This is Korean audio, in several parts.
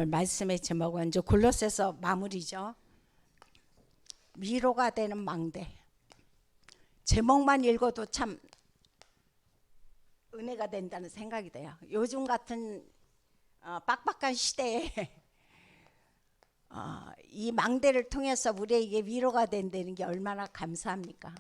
말씀의 제목은 이제 골로새서 마무리죠. 위로가 되는 망대. 제목만 읽어도 참 은혜가 된다는 생각이 돼요. 요즘 같은 빡빡한 시대에 이 망대를 통해서 우리에게 위로가 된다는 게 얼마나 감사합니까?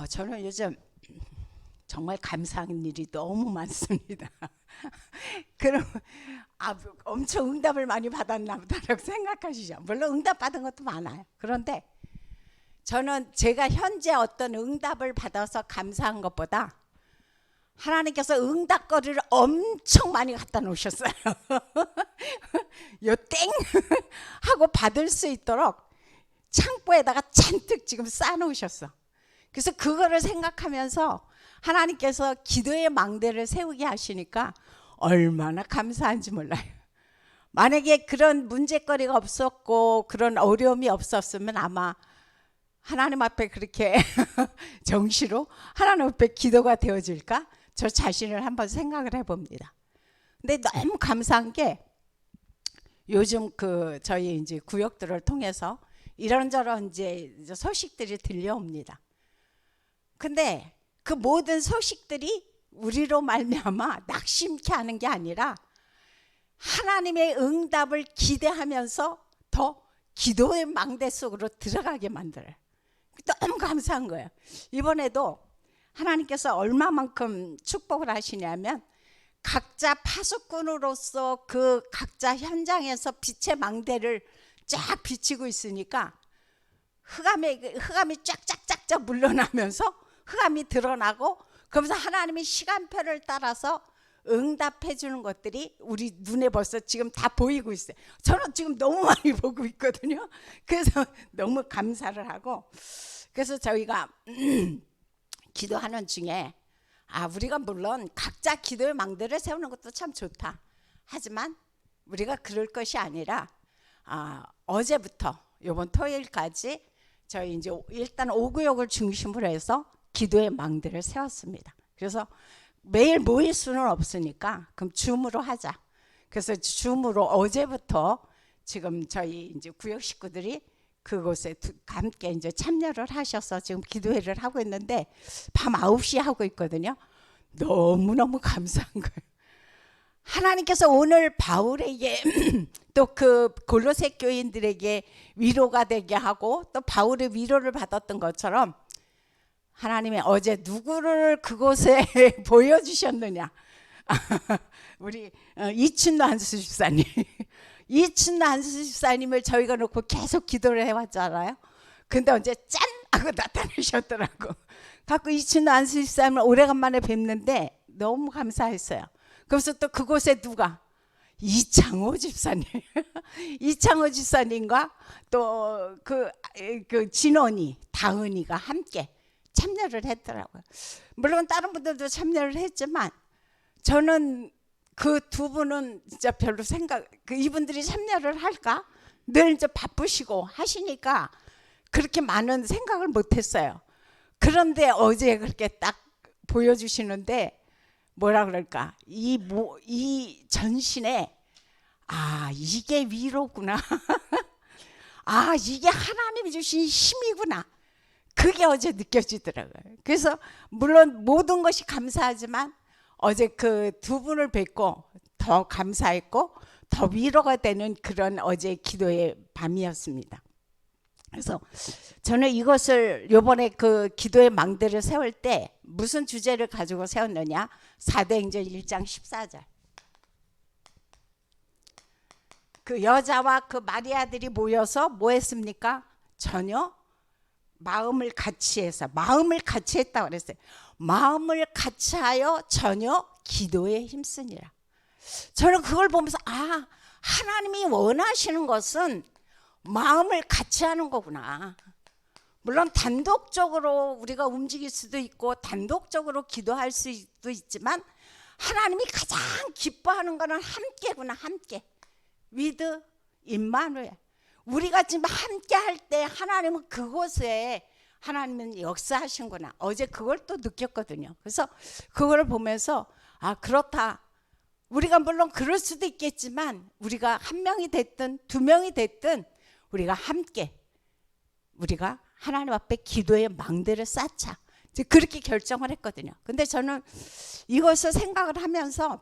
저는 요즘 정말 감사한 일이 너무 많습니다. 그럼 엄청 응답을 많이 받았나 보다라고 생각하시죠. 물론 응답 받은 것도 많아요. 그런데 저는 제가 현재 어떤 응답을 받아서 감사한 것보다 하나님께서 응답거리를 엄청 많이 갖다 놓으셨어요. 요 땡 하고 받을 수 있도록 창고에다가 잔뜩 지금 쌓아놓으셨어. 그래서 그거를 생각하면서 하나님께서 기도의 망대를 세우게 하시니까 얼마나 감사한지 몰라요. 만약에 그런 문제거리가 없었고 그런 어려움이 없었으면 아마 하나님 앞에 그렇게 정시로 하나님 앞에 기도가 되어질까? 저 자신을 한번 생각을 해봅니다. 근데 너무 감사한 게 요즘 저희 이제 구역들을 통해서 이런저런 이제 소식들이 들려옵니다. 근데 그 모든 소식들이 우리로 말미암아 낙심케 하는 게 아니라 하나님의 응답을 기대하면서 더 기도의 망대 속으로 들어가게 만들어요. 너무 감사한 거예요. 이번에도 하나님께서 얼마만큼 축복을 하시냐면 각자 파수꾼으로서 그 각자 현장에서 빛의 망대를 쫙 비치고 있으니까 흑암이 쫙쫙쫙쫙 물러나면서 흑암이 드러나고 그러면서 하나님의 시간표를 따라서 응답해 주는 것들이 우리 눈에 벌써 지금 다 보이고 있어요. 저는 지금 너무 많이 보고 있거든요. 그래서 너무 감사를 하고 그래서 저희가 기도하는 중에 우리가 물론 각자 기도의 망대를 세우는 것도 참 좋다. 하지만 우리가 그럴 것이 아니라 어제부터 이번 토요일까지 저희 이제 일단 5구역을 중심으로 해서 기도의 망대를 세웠습니다. 그래서 매일 모일 수는 없으니까 그럼 줌으로 하자. 그래서 줌으로 어제부터 지금 저희 이제 구역 식구들이 그곳에 함께 이제 참여를 하셔서 지금 기도회를 하고 있는데 밤 9시에 하고 있거든요. 너무너무 감사한 거예요. 하나님께서 오늘 바울에게 또 그 골로새 교인들에게 위로가 되게 하고 또 바울의 위로를 받았던 것처럼 하나님이 어제 누구를 그곳에 보여주셨느냐. 우리 이춘노 한수 집사님. 이춘노 한수 집사님을 저희가 놓고 계속 기도를 해왔잖아요. 근데 언제 짠! 하고 나타나셨더라고. 갖고 이춘노 한수 집사님을 오래간만에 뵙는데 너무 감사했어요. 그래서 또 그곳에 누가? 이창호 집사님. 이창호 집사님과 또 그 진원이, 다은이가 함께 참여를 했더라고요. 물론 다른 분들도 참여를 했지만 저는 그 두 분은 진짜 별로 이분들이 참여를 할까? 늘 이제 바쁘시고 하시니까 그렇게 많은 생각을 못했어요. 그런데 어제 그렇게 딱 보여주시는데 뭐라 그럴까? 이 전신에 이게 위로구나. 이게 하나님이 주신 힘이구나. 그게 어제 느껴지더라고요. 그래서 물론 모든 것이 감사하지만 어제 그 두 분을 뵙고 더 감사했고 더 위로가 되는 그런 어제 기도의 밤이었습니다. 그래서 저는 이것을 이번에 그 기도의 망대를 세울 때 무슨 주제를 가지고 세웠느냐? 사도행전 1장 14절. 그 여자와 그 마리아들이 모여서 뭐 했습니까? 전혀 마음을 같이했다고 그랬어요. 마음을 같이하여 전혀 기도에 힘쓰니라. 저는 그걸 보면서 하나님이 원하시는 것은 마음을 같이 하는 거구나. 물론 단독적으로 우리가 움직일 수도 있고 단독적으로 기도할 수도 있지만 하나님이 가장 기뻐하는 것은 함께구나. 함께. with 임마누엘. 우리가 지금 함께 할 때 하나님은 그곳에 하나님은 역사하신구나. 어제 그걸 또 느꼈거든요. 그래서 그걸 보면서 아, 그렇다. 우리가 물론 그럴 수도 있겠지만 우리가 한 명이 됐든 두 명이 됐든 우리가 함께 우리가 하나님 앞에 기도의 망대를 쌓자. 이제 그렇게 결정을 했거든요. 근데 저는 이것을 생각을 하면서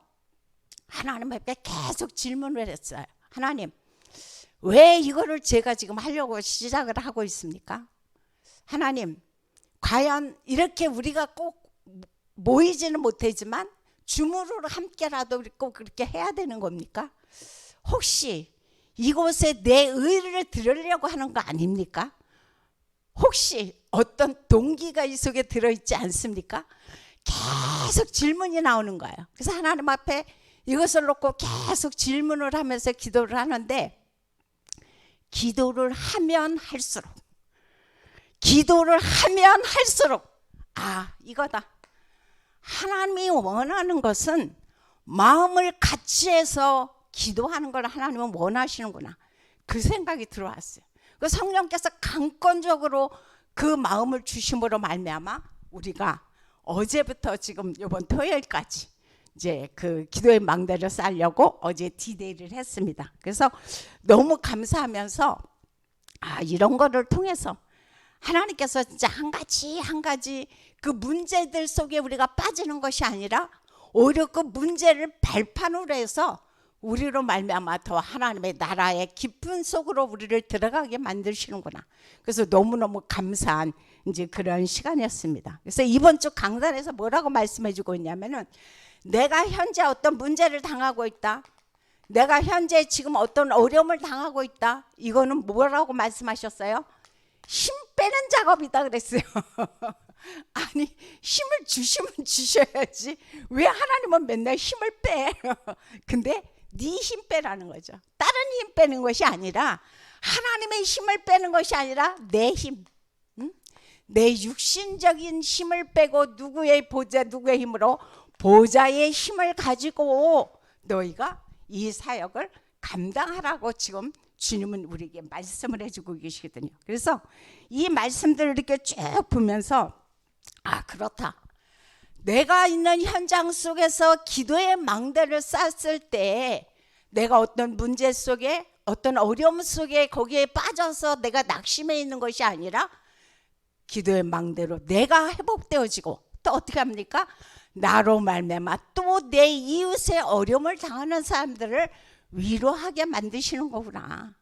하나님 앞에 계속 질문을 했어요. 하나님, 왜 이거를 제가 지금 하려고 시작을 하고 있습니까? 하나님, 과연 이렇게 우리가 꼭 모이지는 못하지만 주무로 함께라도 꼭 그렇게 해야 되는 겁니까? 혹시 이곳에 내 의를 들으려고 하는 거 아닙니까? 혹시 어떤 동기가 이 속에 들어있지 않습니까? 계속 질문이 나오는 거예요. 그래서 하나님 앞에 이것을 놓고 계속 질문을 하면서 기도를 하는데 기도를 하면 할수록 아, 이거다. 하나님이 원하는 것은 마음을 같이 해서 기도하는 걸 하나님은 원하시는구나. 그 생각이 들어왔어요. 그 성령께서 강권적으로 그 마음을 주심으로 말미암아 우리가 어제부터 지금 이번 토요일까지 이제 그 기도의 망대를 쌓으려고 어제 디데이를 했습니다. 그래서 너무 감사하면서 아, 이런 거를 통해서 하나님께서 진짜 한 가지 그 문제들 속에 우리가 빠지는 것이 아니라 오히려 그 문제를 발판으로 해서 우리로 말미암아 더 하나님의 나라의 깊은 속으로 우리를 들어가게 만드시는구나. 그래서 너무너무 감사한 이제 그런 시간이었습니다. 그래서 이번 주 강단에서 뭐라고 말씀해주고 있냐면은 내가 현재 어떤 문제를 당하고 있다. 내가 현재 지금 어떤 어려움을 당하고 있다. 이거는 뭐라고 말씀하셨어요? 힘 빼는 작업이다 그랬어요. 아니, 힘을 주시면 주셔야지 왜 하나님은 맨날 힘을 빼? 근데 네 힘 빼라는 거죠. 다른 힘 빼는 것이 아니라 하나님의 힘을 빼는 것이 아니라 내 힘, 내 육신적인 힘을 빼고 누구의 힘으로? 보좌의 힘을 가지고 너희가 이 사역을 감당하라고 지금 주님은 우리에게 말씀을 해주고 계시거든요. 그래서 이 말씀들을 이렇게 쭉 보면서 아, 그렇다. 내가 있는 현장 속에서 기도의 망대를 쌓았을 때 내가 어떤 문제 속에 어떤 어려움 속에 거기에 빠져서 내가 낙심해 있는 것이 아니라 기도의 망대로 내가 회복되어지고 또 어떻게 합니까? 나로 말미암아 또 내 이웃의 어려움을 당하는 사람들을 위로하게 만드시는 거구나.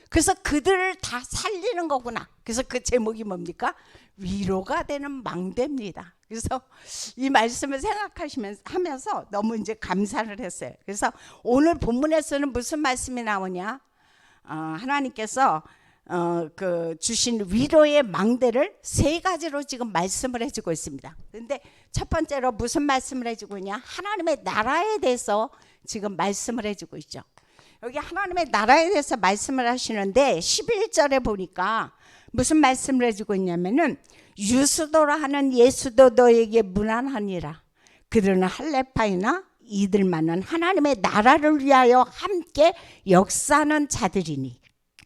그래서 그들을 다 살리는 거구나. 그래서 그 제목이 뭡니까? 위로가 되는 망대입니다. 그래서 이 말씀을 생각하면서 너무 이제 감사를 했어요. 그래서 오늘 본문에서는 무슨 말씀이 나오냐? 하나님께서 그 주신 위로의 망대를 세 가지로 지금 말씀을 해주고 있습니다. 그런데 첫 번째로 무슨 말씀을 해주고 있냐? 하나님의 나라에 대해서 지금 말씀을 해주고 있죠. 여기 하나님의 나라에 대해서 말씀을 하시는데 11절에 보니까 무슨 말씀을 해주고 있냐면은 유스도라 하는 예수도 너에게 무난하니라. 그들은 할레파이나 이들만은 하나님의 나라를 위하여 함께 역사하는 자들이니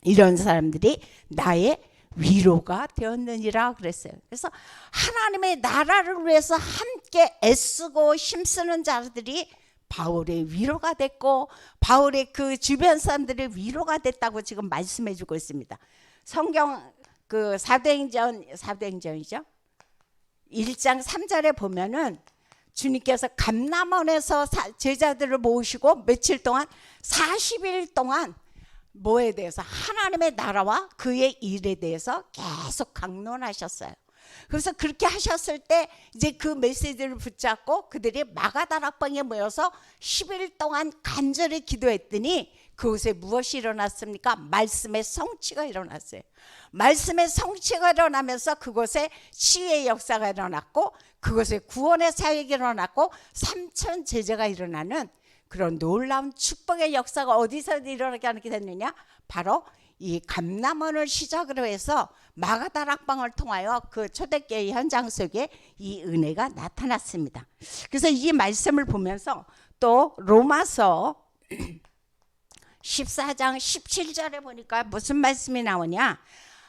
이런 사람들이 나의 위로가 되었느니라 그랬어요. 그래서 하나님의 나라를 위해서 함께 애쓰고 힘쓰는 자들이 바울의 위로가 됐고 바울의 그 주변 사람들의 위로가 됐다고 지금 말씀해 주고 있습니다. 성경 그 사도행전이죠. 1장 3절에 보면은 주님께서 감람원에서 제자들을 모으시고 며칠 동안 40일 동안 뭐에 대해서 하나님의 나라와 그의 일에 대해서 계속 강론하셨어요. 그래서 그렇게 하셨을 때 이제 그 메시지를 붙잡고 그들이 마가다락방에 모여서 10일 동안 간절히 기도했더니 그곳에 무엇이 일어났습니까? 말씀의 성취가 일어났어요. 말씀의 성취가 일어나면서 그곳에 치유의 역사가 일어났고 그곳에 구원의 사역이 일어났고 3천 제자가 일어나는 그런 놀라운 축복의 역사가 어디서 일어나게 하게 됐느냐? 바로 이 감람원을 시작으로 해서 마가다락방을 통하여 그 초대교회 현장 속에 이 은혜가 나타났습니다. 그래서 이 말씀을 보면서 또 로마서 14장 17절에 보니까 무슨 말씀이 나오냐?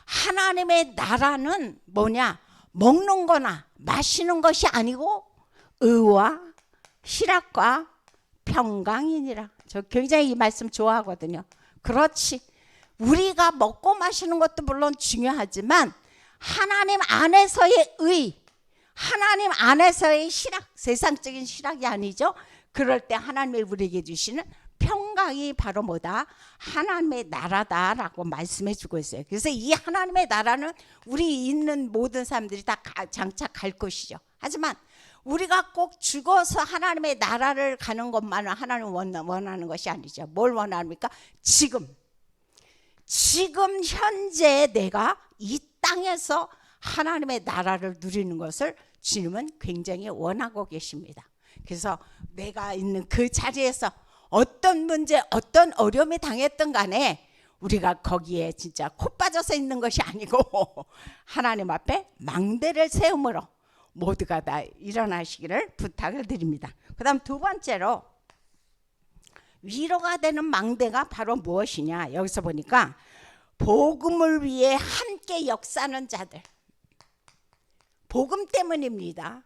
하나님의 나라는 뭐냐? 먹는 거나 마시는 것이 아니고 의와 희락과 평강이니라. 저 굉장히 이 말씀 좋아하거든요. 그렇지. 우리가 먹고 마시는 것도 물론 중요하지만 하나님 안에서의 의, 하나님 안에서의 희락, 세상적인 희락이 아니죠. 그럴 때 하나님이 우리에게 주시는 평강이 바로 뭐다? 하나님의 나라다라고 말씀해 주고 있어요. 그래서 이 하나님의 나라는 우리 있는 모든 사람들이 다 장차 갈 것이죠. 하지만 우리가 꼭 죽어서 하나님의 나라를 가는 것만은 하나님 원하는 것이 아니죠. 뭘 원합니까? 지금 현재 내가 이 땅에서 하나님의 나라를 누리는 것을 주님은 굉장히 원하고 계십니다. 그래서 내가 있는 그 자리에서 어떤 문제, 어떤 어려움이 당했든 간에 우리가 거기에 진짜 코 빠져서 있는 것이 아니고 하나님 앞에 망대를 세움으로 모두가 다 일어나시기를 부탁을 드립니다. 그 다음 두 번째로 위로가 되는 망대가 바로 무엇이냐? 여기서 보니까 복음을 위해 함께 역사하는 자들. 복음 때문입니다.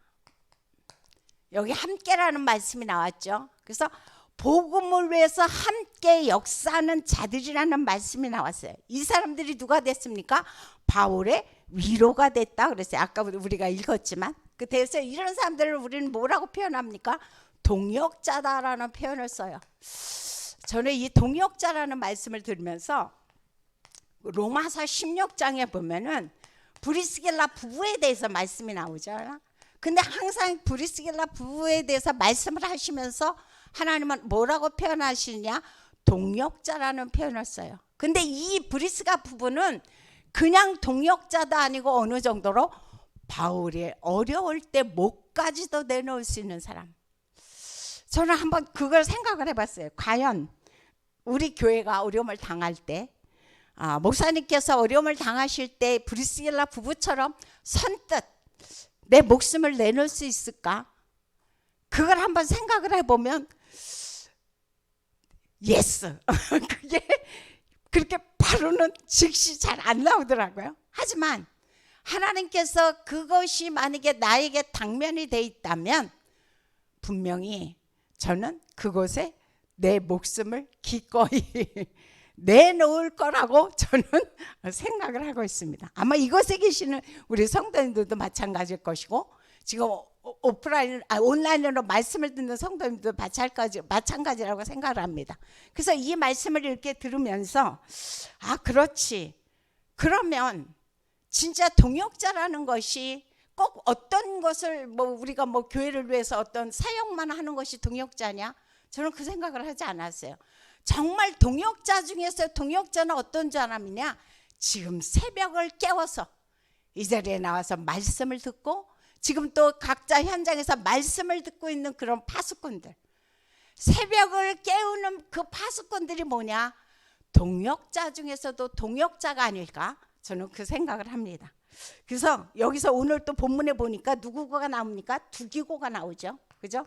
여기 함께라는 말씀이 나왔죠. 그래서 복음을 위해서 함께 역사하는 자들이라는 말씀이 나왔어요. 이 사람들이 누가 됐습니까? 바울의 위로가 됐다 그랬어요. 아까 우리가 읽었지만 그래서 이런 사람들을 우리는 뭐라고 표현합니까? 동역자다라는 표현을 써요. 저는 이 동역자라는 말씀을 들으면서 로마서 16장에 보면은 브리스길라 부부에 대해서 말씀이 나오죠. 근데 항상 브리스길라 부부에 대해서 말씀을 하시면서 하나님은 뭐라고 표현하시느냐? 동역자라는 표현을 써요. 근데 이 브리스가 부부는 그냥 동역자도 아니고 어느 정도로 바울이 어려울 때 목까지도 내놓을 수 있는 사람. 저는 한번 그걸 생각을 해봤어요. 과연 우리 교회가 어려움을 당할 때 목사님께서 어려움을 당하실 때 브리스길라 부부처럼 선뜻 내 목숨을 내놓을 수 있을까? 그걸 한번 생각을 해보면 예스. 그게 그렇게 바로는 즉시 잘 안 나오더라고요. 하지만 하나님께서 그것이 만약에 나에게 당면이 돼 있다면 분명히 저는 그곳에 내 목숨을 기꺼이 내놓을 거라고 저는 생각을 하고 있습니다. 아마 이곳에 계시는 우리 성도님들도 마찬가지일 것이고 지금 온라인으로 말씀을 듣는 성도님들도 마찬가지라고 생각을 합니다. 그래서 이 말씀을 이렇게 들으면서 그렇지. 그러면 진짜 동역자라는 것이 꼭 어떤 것을 우리가 교회를 위해서 어떤 사역만 하는 것이 동역자냐? 저는 그 생각을 하지 않았어요. 정말 동역자 중에서 동역자는 어떤 사람이냐? 지금 새벽을 깨워서 이 자리에 나와서 말씀을 듣고 지금 또 각자 현장에서 말씀을 듣고 있는 그런 파수꾼들. 새벽을 깨우는 그 파수꾼들이 뭐냐? 동역자 중에서도 동역자가 아닐까? 저는 그 생각을 합니다. 그래서 여기서 오늘 또 본문에 보니까 누구가 나옵니까? 두기고가 나오죠. 그죠?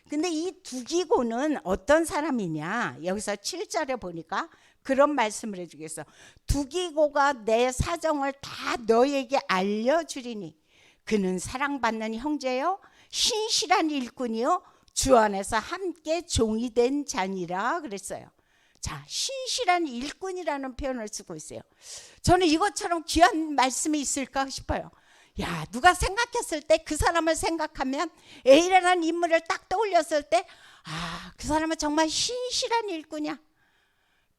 근데 이 두기고는 어떤 사람이냐? 여기서 7절에 보니까 그런 말씀을 해주겠어. 두기고가 내 사정을 다 너에게 알려주리니 그는 사랑받는 형제요 신실한 일꾼이요 주 안에서 함께 종이 된 자니라 그랬어요. 자, 신실한 일꾼이라는 표현을 쓰고 있어요. 저는 이것처럼 귀한 말씀이 있을까 싶어요. 야, 누가 생각했을 때 그 사람을 생각하면 A라는 인물을 딱 떠올렸을 때 그 사람은 정말 신실한 일꾼이야.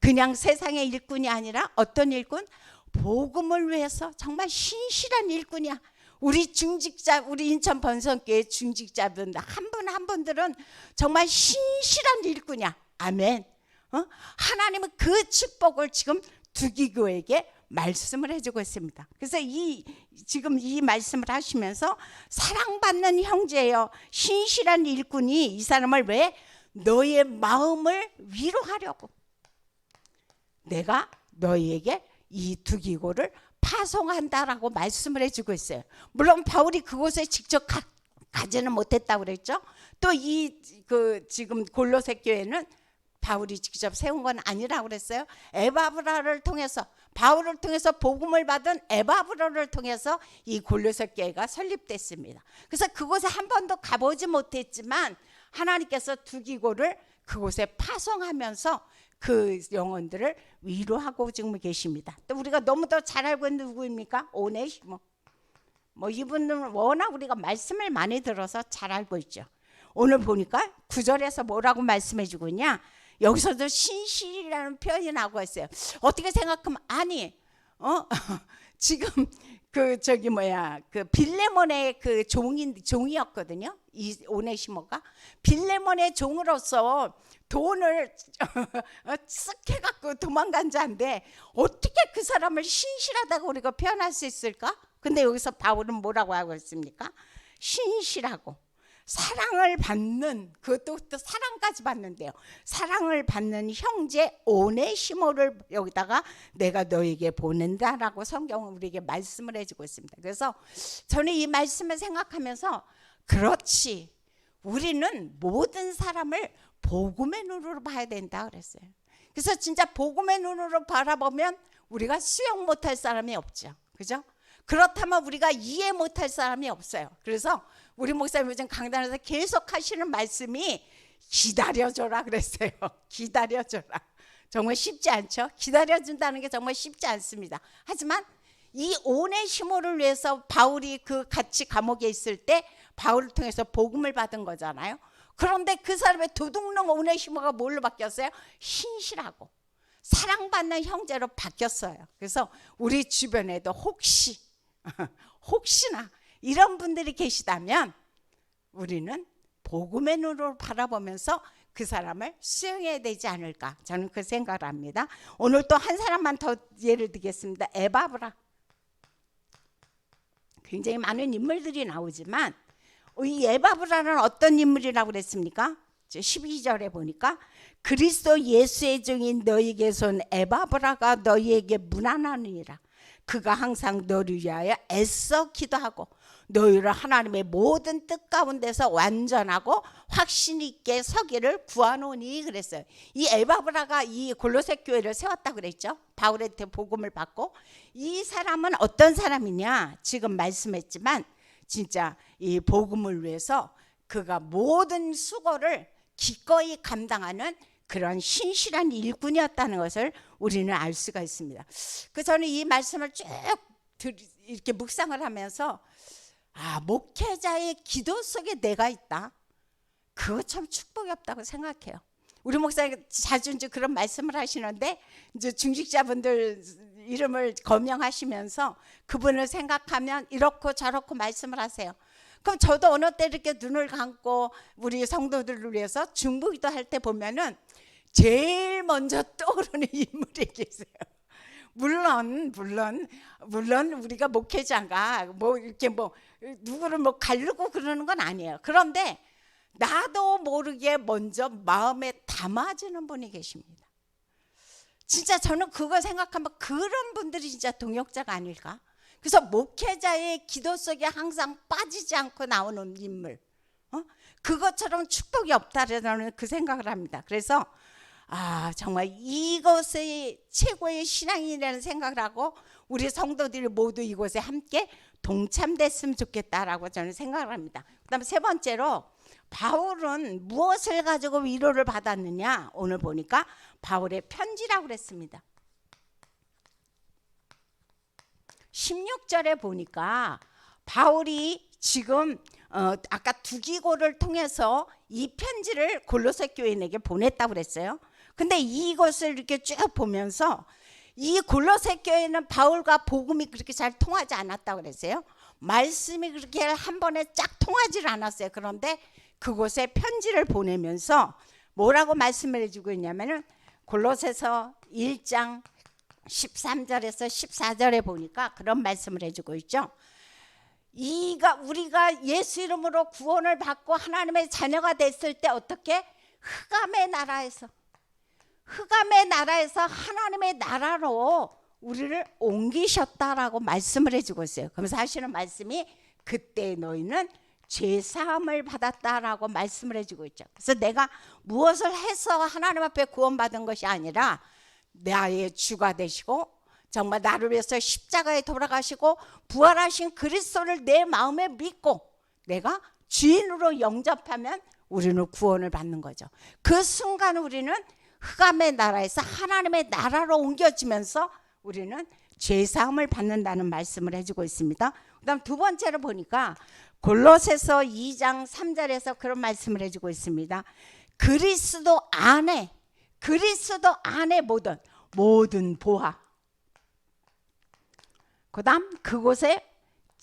그냥 세상의 일꾼이 아니라 어떤 일꾼? 복음을 위해서 정말 신실한 일꾼이야. 우리 중직자, 우리 인천 번성교회 중직자분 한 분 한 분들은 정말 신실한 일꾼이야. 아멘. 하나님은 그 축복을 지금 두기교에게 말씀을 해주고 있습니다. 그래서 지금 이 말씀을 하시면서 사랑받는 형제여 신실한 일꾼이 이 사람을 왜? 너의 마음을 위로하려고 내가 너희에게 이 두기고를 파송한다라고 말씀을 해주고 있어요. 물론 바울이 그곳에 직접 가지는 못했다고 그랬죠. 또 지금 골로새 교회는 바울이 직접 세운 건 아니라고 그랬어요. 에바브라를 통해서, 바울을 통해서 복음을 받은 에바브라를 통해서 이 골로새 교회가 설립됐습니다. 그래서 그곳에 한 번도 가보지 못했지만 하나님께서 두기고를 그곳에 파송하면서 그 영혼들을 위로하고 지금 계십니다. 또 우리가 너무도 잘 알고 있는 누구입니까? 오네시모. 뭐 이분은 워낙 우리가 말씀을 많이 들어서 잘 알고 있죠. 오늘 보니까 9절에서 뭐라고 말씀해 주고 있냐? 여기서도 신실이라는 표현이 나오고 있어요. 어떻게 생각하면 아니, 지금 그 빌레몬의 그 종이었거든요. 이 오네시모가 빌레몬의 종으로서 돈을 쓱 해갖고 도망간 자인데 어떻게 그 사람을 신실하다고 우리가 표현할 수 있을까? 근데 여기서 바울은 뭐라고 하고 있습니까? 신실하고 사랑을 받는, 그것도 또 사랑까지 받는데요. 사랑을 받는 형제 오네시모를 여기다가 내가 너에게 보낸다라고 성경은 우리에게 말씀을 해주고 있습니다. 그래서 저는 이 말씀을 생각하면서 그렇지, 우리는 모든 사람을 복음의 눈으로 봐야 된다 그랬어요. 그래서 진짜 복음의 눈으로 바라보면 우리가 수용 못할 사람이 없죠. 그죠? 그렇다면 우리가 이해 못할 사람이 없어요. 그래서 우리 목사님 요즘 강단에서 계속 하시는 말씀이 기다려줘라 그랬어요. 기다려줘라. 정말 쉽지 않죠? 기다려준다는 게 정말 쉽지 않습니다. 하지만 이 오네시모를 위해서 바울이 그 같이 감옥에 있을 때 바울을 통해서 복음을 받은 거잖아요. 그런데 그 사람의 도둑놈 오네시모가 뭘로 바뀌었어요? 신실하고 사랑받는 형제로 바뀌었어요. 그래서 우리 주변에도 혹시나 이런 분들이 계시다면 우리는 복음의 눈으로 바라보면서 그 사람을 수용해야 되지 않을까, 저는 그 생각을 합니다. 오늘 또 한 사람만 더 예를 들겠습니다. 에바브라. 굉장히 많은 인물들이 나오지만 이 에바브라는 어떤 인물이라고 그랬습니까? 12절에 보니까 그리스도 예수의 종인 너희에게서 온 에바브라가 너희에게 문안하느니라. 그가 항상 너를 위하여 애써 기도하고 너희를 하나님의 모든 뜻 가운데서 완전하고 확신 있게 서기를 구하노니 그랬어요. 이 에바브라가 이 골로새 교회를 세웠다고 그랬죠. 바울한테 복음을 받고. 이 사람은 어떤 사람이냐? 지금 말씀했지만 진짜 이 복음을 위해서 그가 모든 수고를 기꺼이 감당하는 그런 신실한 일꾼이었다는 것을 우리는 알 수가 있습니다. 그 저는 이 말씀을 쭉 이렇게 묵상을 하면서 목회자의 기도 속에 내가 있다. 그거 참 축복이 없다고 생각해요. 우리 목사님 자주 이제 그런 말씀을 하시는데 이제 중직자분들 이름을 거명하시면서 그분을 생각하면 이렇고 저렇고 말씀을 하세요. 그럼 저도 어느 때 이렇게 눈을 감고 우리 성도들을 위해서 중보기도 할 때 보면은 제일 먼저 떠오르는 인물이 계세요. 물론 우리가 목회자가 뭐 이렇게 뭐 누구를 뭐 가르고 그러는 건 아니에요. 그런데 나도 모르게 먼저 마음에 담아주는 분이 계십니다. 진짜 저는 그거 생각하면 그런 분들이 진짜 동역자가 아닐까? 그래서 목회자의 기도 속에 항상 빠지지 않고 나오는 인물, 그것처럼 축복이 없다라는 그 생각을 합니다. 그래서 정말 이것이 최고의 신앙이라는 생각을 하고 우리 성도들이 모두 이곳에 함께 동참됐으면 좋겠다라고 저는 생각을 합니다. 그다음에 세 번째로 바울은 무엇을 가지고 위로를 받았느냐? 오늘 보니까 바울의 편지라고 그랬습니다. 16절에 보니까 바울이 지금 아까 두기고를 통해서 이 편지를 골로새 교인에게 보냈다고 그랬어요. 근데 이것을 이렇게 쭉 보면서 이 골로새 교회는 바울과 복음이 그렇게 잘 통하지 않았다고 그랬어요. 말씀이 그렇게 한 번에 쫙 통하지를 않았어요. 그런데 그곳에 편지를 보내면서 뭐라고 말씀을 해주고 있냐면은 골로새서 1장 13절에서 14절에 보니까 그런 말씀을 해주고 있죠. 우리가 예수 이름으로 구원을 받고 하나님의 자녀가 됐을 때 어떻게 흑암의 나라에서 하나님의 나라로 우리를 옮기셨다라고 말씀을 해주고 있어요. 그러면서 하시는 말씀이 그때 너희는 죄사함을 받았다라고 말씀을 해주고 있죠. 그래서 내가 무엇을 해서 하나님 앞에 구원받은 것이 아니라 나의 주가 되시고 정말 나를 위해서 십자가에 돌아가시고 부활하신 그리스도를 내 마음에 믿고 내가 주인으로 영접하면 우리는 구원을 받는 거죠. 그 순간 우리는 흑암의 나라에서 하나님의 나라로 옮겨지면서 우리는 죄사함을 받는다는 말씀을 해주고 있습니다. 그다음 두 번째로 보니까 골로새서 2장 3절에서 그런 말씀을 해주고 있습니다. 그리스도 안에 모든 보화, 그다음 그곳에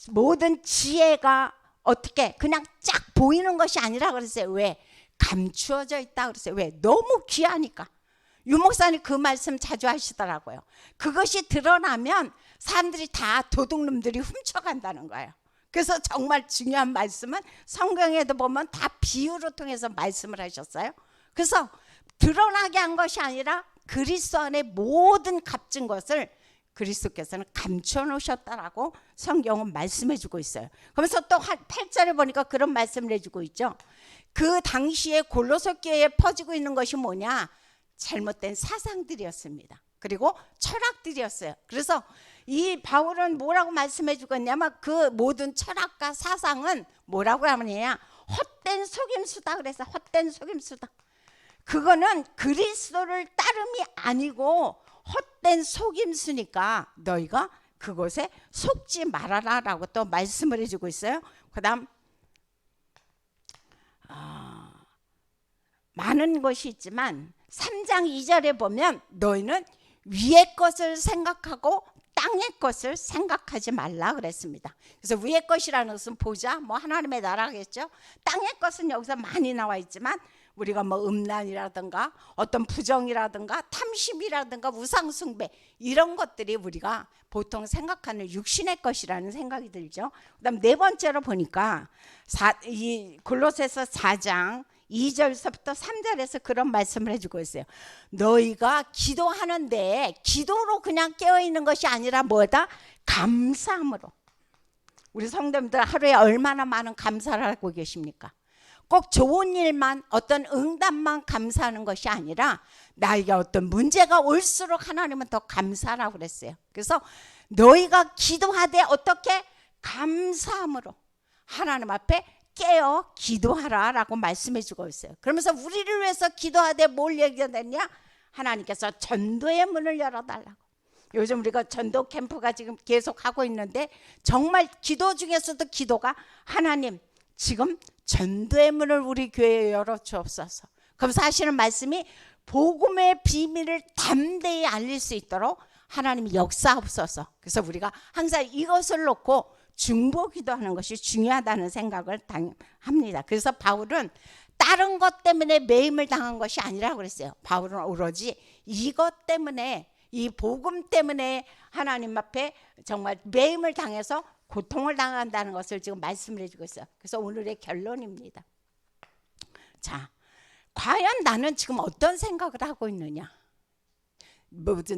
모든 지혜가 어떻게 그냥 쫙 보이는 것이 아니라 그랬어요. 왜? 감추어져 있다 그랬어요. 왜? 너무 귀하니까. 유 목사님 그 말씀 자주 하시더라고요. 그것이 드러나면 사람들이 다 도둑놈들이 훔쳐간다는 거예요. 그래서 정말 중요한 말씀은 성경에도 보면 다 비유로 통해서 말씀을 하셨어요. 그래서 드러나게 한 것이 아니라 그리스도 안에 모든 값진 것을 그리스도께서는 감춰 놓으셨다라고 성경은 말씀해 주고 있어요. 그러면서 또 8절에 보니까 그런 말씀을 해주고 있죠. 그 당시에 골로새 교회에 퍼지고 있는 것이 뭐냐? 잘못된 사상들이었습니다. 그리고 철학들이었어요. 그래서 이 바울은 뭐라고 말씀해 주겠냐면 그 모든 철학과 사상은 뭐라고 하느냐? 헛된 속임수다. 그래서 헛된 속임수다. 그거는 그리스도를 따름이 아니고 헛된 속임수니까 너희가 그곳에 속지 말아라 라고 또 말씀을 해주고 있어요. 그 다음 많은 것이 있지만 3장 2절에 보면 너희는 위의 것을 생각하고 땅의 것을 생각하지 말라 그랬습니다. 그래서 위의 것이라는 것은 보자 뭐 하나님의 나라겠죠. 땅의 것은 여기서 많이 나와 있지만 우리가 뭐 음란이라든가 어떤 부정이라든가 탐심이라든가 우상숭배 이런 것들이 우리가 보통 생각하는 육신의 것이라는 생각이 들죠. 그다음 네 번째로 보니까 이 골로새서 4장 2절서부터 3절에서 그런 말씀을 해주고 있어요. 너희가 기도하는데 기도로 그냥 깨어있는 것이 아니라 뭐다? 감사함으로. 우리 성도님들 하루에 얼마나 많은 감사를 하고 계십니까? 꼭 좋은 일만 어떤 응답만 감사하는 것이 아니라 나에게 어떤 문제가 올수록 하나님은 더 감사하라고 그랬어요. 그래서 너희가 기도하되 어떻게? 감사함으로 하나님 앞에 깨어 기도하라 라고 말씀해 주고 있어요. 그러면서 우리를 위해서 기도하되 뭘 얘기하느냐? 하나님께서 전도의 문을 열어달라고. 요즘 우리가 전도 캠프가 지금 계속 하고 있는데 정말 기도 중에서도 기도가 하나님 지금 전도의 문을 우리 교회에 열어 주옵소서. 그러면서 하시는 말씀이 복음의 비밀을 담대히 알릴 수 있도록 하나님이 역사하옵소서. 그래서 우리가 항상 이것을 놓고 중보 기도하는 것이 중요하다는 생각을 합니다. 그래서 바울은 다른 것 때문에 매임을 당한 것이 아니라고 그랬어요. 바울은 오로지 이것 때문에 이 복음 때문에 하나님 앞에 정말 매임을 당해서 고통을 당한다는 것을 지금 말씀을 해주고 있어요. 그래서 오늘의 결론입니다. 자, 과연 나는 지금 어떤 생각을 하고 있느냐?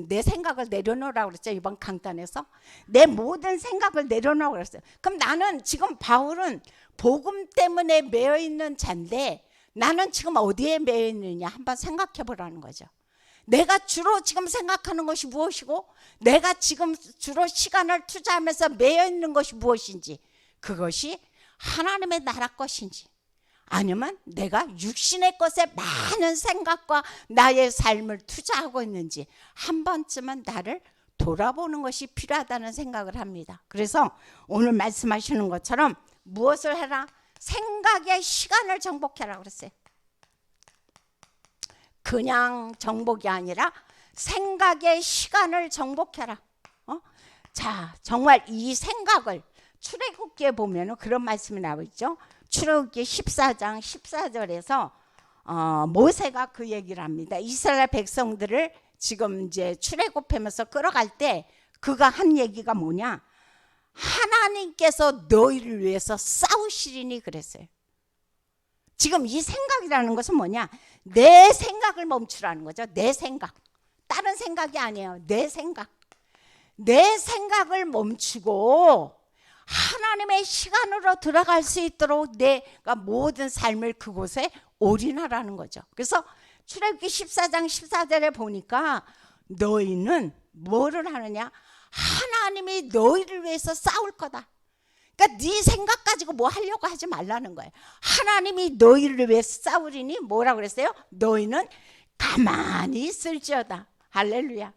내 생각을 내려놓으라고 그랬죠. 이번 강단에서 내 모든 생각을 내려놓으라고 그랬어요. 그럼 나는 지금 바울은 복음 때문에 매여 있는 자인데 나는 지금 어디에 매여 있느냐 한번 생각해 보라는 거죠. 내가 주로 지금 생각하는 것이 무엇이고 내가 지금 주로 시간을 투자하면서 매여 있는 것이 무엇인지, 그것이 하나님의 나라 것인지 아니면 내가 육신의 것에 많은 생각과 나의 삶을 투자하고 있는지 한 번쯤은 나를 돌아보는 것이 필요하다는 생각을 합니다. 그래서 오늘 말씀하시는 것처럼 무엇을 해라? 생각의 시간을 정복해라 그랬어요. 그냥 정복이 아니라 생각의 시간을 정복해라. 자, 정말 이 생각을 출애굽기에 보면 그런 말씀이 나와 있죠. 출애굽기 14장 14절에서 모세가 그 얘기를 합니다. 이스라엘 백성들을 지금 이제 출애굽하면서 끌어갈 때 그가 한 얘기가 뭐냐? 하나님께서 너희를 위해서 싸우시리니 그랬어요. 지금 이 생각이라는 것은 뭐냐? 내 생각을 멈추라는 거죠. 내 생각. 다른 생각이 아니에요. 내 생각. 내 생각을 멈추고 하나님의 시간으로 들어갈 수 있도록 내가 모든 삶을 그곳에 올인하라는 거죠. 그래서 출애굽기 14장 14절에 보니까 너희는 뭐를 하느냐? 하나님이 너희를 위해서 싸울 거다. 그러니까 네 생각 가지고 뭐 하려고 하지 말라는 거예요. 하나님이 너희를 위해서 싸우리니 뭐라고 그랬어요? 너희는 가만히 있을지어다. 할렐루야.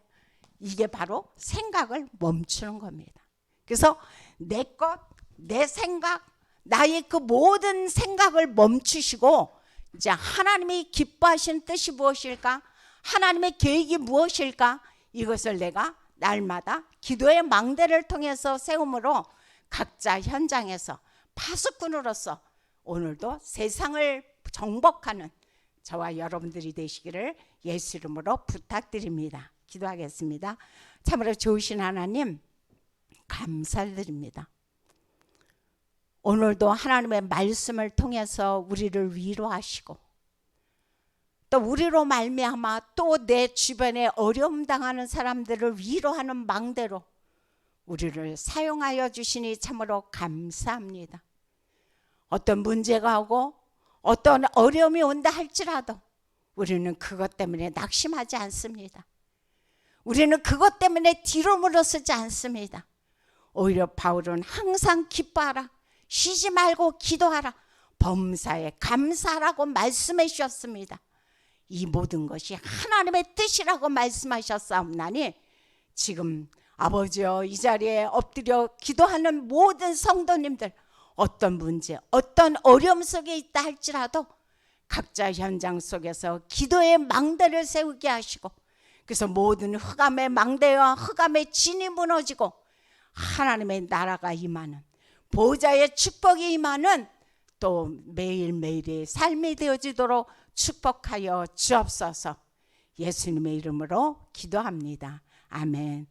이게 바로 생각을 멈추는 겁니다. 그래서 내 것, 내 생각, 나의 그 모든 생각을 멈추시고 이제 하나님이 기뻐하시는 뜻이 무엇일까? 하나님의 계획이 무엇일까? 이것을 내가 날마다 기도의 망대를 통해서 세움으로 각자 현장에서 파수꾼으로서 오늘도 세상을 정복하는 저와 여러분들이 되시기를 예수 이름으로 부탁드립니다. 기도하겠습니다. 참으로 좋으신 하나님 감사드립니다. 오늘도 하나님의 말씀을 통해서 우리를 위로하시고 또 우리로 말미암아 또 내 주변에 어려움 당하는 사람들을 위로하는 망대로 우리를 사용하여 주시니 참으로 감사합니다. 어떤 문제가 오고 어떤 어려움이 온다 할지라도 우리는 그것 때문에 낙심하지 않습니다. 우리는 그것 때문에 뒤로 물러서지 않습니다. 오히려 바울은 항상 기뻐하라, 쉬지 말고 기도하라, 범사에 감사하라고 말씀해 주셨습니다. 이 모든 것이 하나님의 뜻이라고 말씀하셨사옵나니 지금 아버지여 이 자리에 엎드려 기도하는 모든 성도님들 어떤 문제, 어떤 어려움 속에 있다 할지라도 각자 현장 속에서 기도의 망대를 세우게 하시고 그래서 모든 흑암의 망대와 흑암의 진이 무너지고 하나님의 나라가 임하는 보좌의 축복이 임하는 또 매일매일의 삶이 되어지도록 축복하여 주옵소서. 예수님의 이름으로 기도합니다. 아멘.